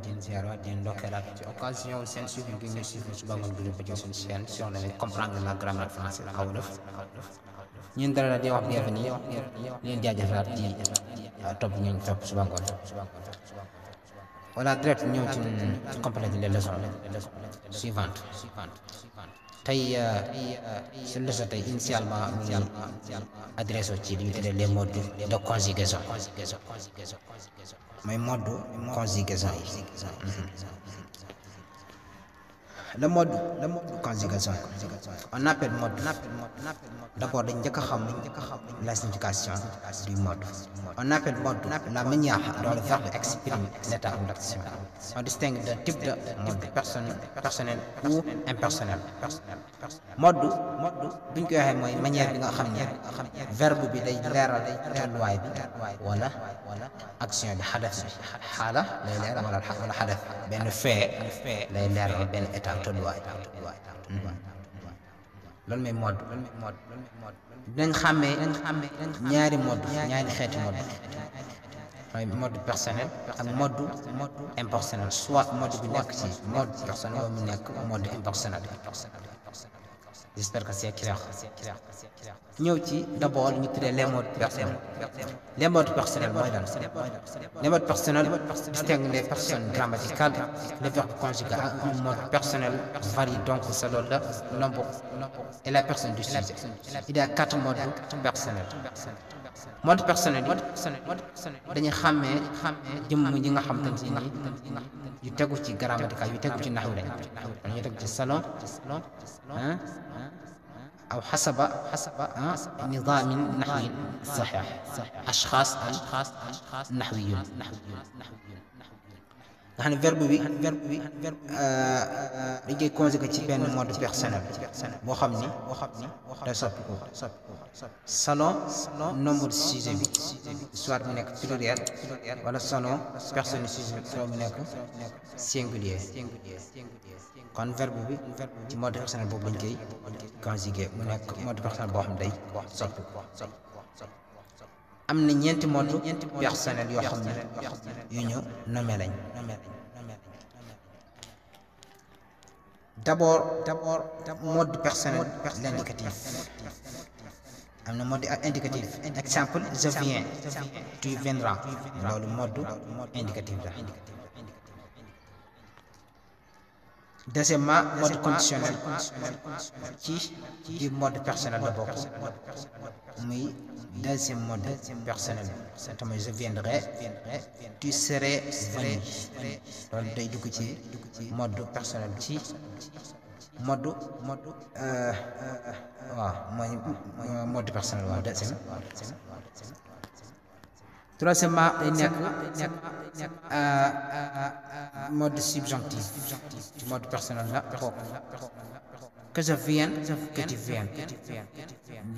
di ziara di ndokkelaat ci occasion seen suivi bi ñu suivi suba ngoon bu ñu bëgg suñu chaîne sur la comprendre la grammaire française en wolof ñun dara di wax bienvenue leen jaajëfalaat di topp ñu topp suba ngoon voilà direct ñëw ci compléter les leçons suivantes tey su leçon tey initialement mu ngi adressé ci li ñu tuddee les modes de conjugaison mooy mode conjugaison yi le mode conjugaison on appelle mode d'abord dañ njëkk a xam la signification du mode. On appelle mode la manière dont le verbe exprime l'état ou l'action. On distingue d'un type de mode personnel ou impersonnel. Mode buñ ko waxee mooy manière bi nga xam ne verbe bi day leeral tolluwaay bi wala action bi xadas bi xaala lay leeral wala xadas benn fait lay leeral benn état tolluwaay loolu mooy mode dinañ xàmmee ñaari xeeti mode mooy mode personnel ak mode impersonnel soit mode bi nekk ci mode personnel wala mu nekk mode impersonnel. J'espère que c'est clair. ñëw ci d'abord ñu tuddee les modes personnels. Les modes personnels mooy lan les modes personnels distinguent les personnes grammaticales. Le verbe conjugué à un mode personnel varie donc selon le nombre et la personne du sujet. Il y a 4 modes personnels. Mode personnel yi dañuy xàmmee jëmm yi nga xam te ni yu tegu ci grammatical yu tegu ci naxwu lañ yu tegu ci salon أو حسب نظام نحوي صحيح أشخاص نحويون يعني verbe bi dañ koy conjugué ci benn mode personnel boo xam ni day soppiku selon nombre de sujet bi soit mu nekk pluriel wala selon personne sujet bi soit mu nekk singulier kon verbe bi ci mode personnel boobu lañ koy conjugué mu nekk mode personnel boo xam ne day soppiku am na ñeenti mode personnel yoo xam ne yu ñu nommé lañ d'abord mode personnel l'indicatif am na mode indicatif exemple je viens tu viendras loolu mode indicatif la. Deuxièmement mode conditionnel ci mode personnel la bokk muy deuxième mode personnel te mooy je viendrai tu serais venu loolu day dugg ci mode personnel ci mode waaw mooy mode personnel waaw deuxième. Troisièmement day nekk mode subjonctif ci mode personnel la bokk que je vienne que tu viennes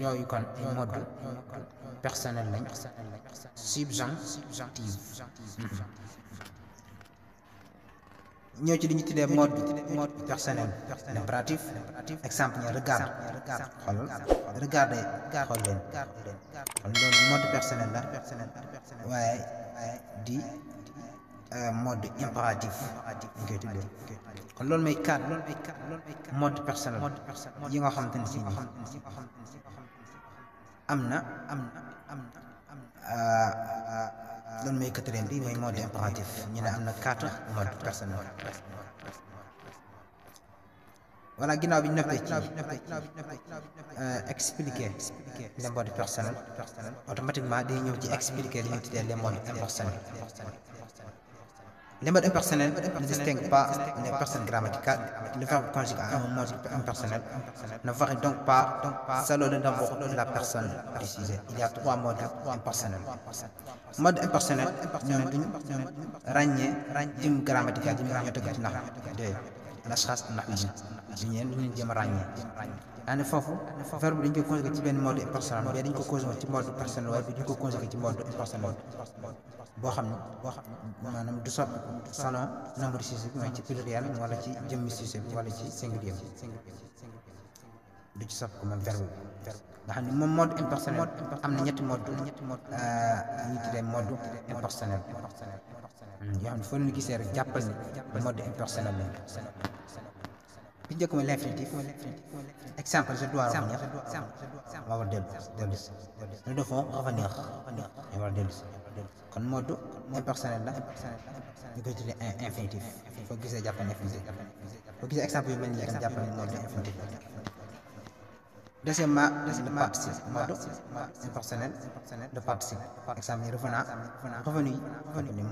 yooyu kon mode personnel lañ subjonctif. ñëw ci li ñu tuddee mode personnel impératif exemple ñu regarde xoolal regarde xool leen kon loolu mode personnel la waaye di mode impératif ñu koy tuddee kon loolu mooy cadre mode personnel yi nga xamante ne si am na loolu mooy quatrième bi mooy mode impératif ñu ne am na 4 mode personnel. voilà ginnaaw bi ñu noppee ci expliquer les modes personnels automatiquement day ñëw ci expliquer li ñu tuddee les modes impersonnels. Les modes impersonnels ne distinguent pas les personnes grammaticales. Le verbe conjugué à un mode impersonnel ne varie donc pas selon le nombre de la personne du sujet. Il y a 3 modes impersonnels. Mode impersonnel ñoom duñ ràññee jëm grammatical yi ñoo tëgg ci nax de l'ashkhas nahwiyyin ñeen ñu jëm ràññee daane foofu verbe dañ koy conjugué ci benn mode impersonnel mais dañ ko conjugué ci mode personnel waaye duñ ko conjugué ci mode impersonnel boo xam ne maanaam du soppi selon nombre de sujet bi mooy ci pluriel wala ci jëmmi sujet bi wala ci singulier du ci soppi ko moom verbe bi nga xam ne moom mode impersonnel am na ñetti mode ñu tuddee mode impersonnel yoo xam ne foo leen gisee rek jàppal ni mode impersonnel la. bi njëkk mooy l'infinitif. Exemple, je dois revenir. On va voir dellu si. Nous devons revenir. On va voir dellu si. kon mode impersonnel la ñu koy tuddee infinitif. foo gisee jàppal infinitif. foo gisee exemple yu mel nii rek jàppal mode infinitif. Deuxièmement, le participe. Mode impersonnel de participe. Exemple, revenant. Revenu.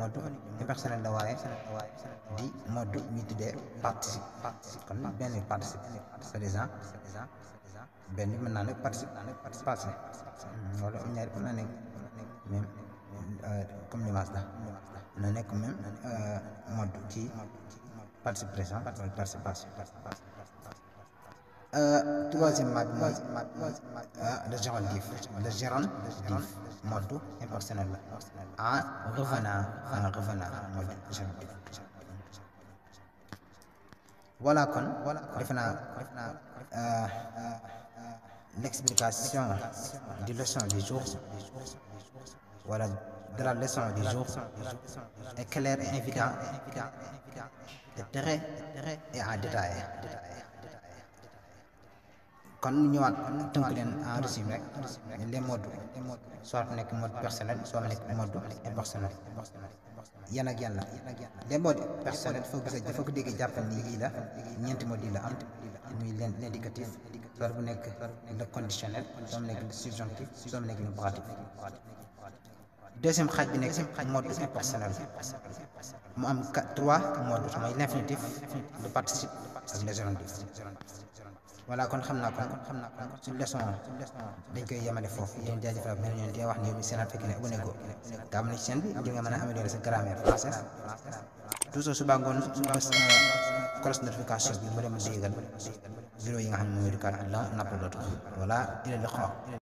Mode impersonnel la waaye di mode ñu tuddee participe. kon benn participe. par exemple benn mën naa nekk participe passé. wala ñaari mën naa nekk même comme l'image la mën na nekk même mode ci participe présent wala participe passé. Troisièmement bi mooy le gérondif. Le gérondif mode impersonnel la en revenant mode gérondif. Voilà kon defe naa l'explication du leçon du jour wala de la leçon du jour est claire et évident et très et en détail. kon ñu ñëwaat tënk leen en résumé rek les modes soit nekk mode personnel soit nekk mode impersonnel yan ak yan la. les modes personnels foo gisee dafa ko déggee jàppal ni yii la ñeenti modes yi la am muy l'indicatif soit bu nekk le conditionnel soit mu nekk le subjonctif soit mu nekk le impératif. deuxième xaaj bi nekk mode impersonnel mu am 3 modes mooy l'infinitif le participe ak le gérondif. voilà kon xam naa kon suñu leçon dañ koy yemale foofu di leen jaajëfal mel ñoon di wax ni yow mi seenal fekk ne abonné ko te am na ci chaîne bi di nga mën a améliorer sa grammaire française toujours suba ngoon bës cloche notification bi mu dem déggal vidéo yi nga xam ne mooy du kat l'un n'appelle l'autre. voilà ila liqa.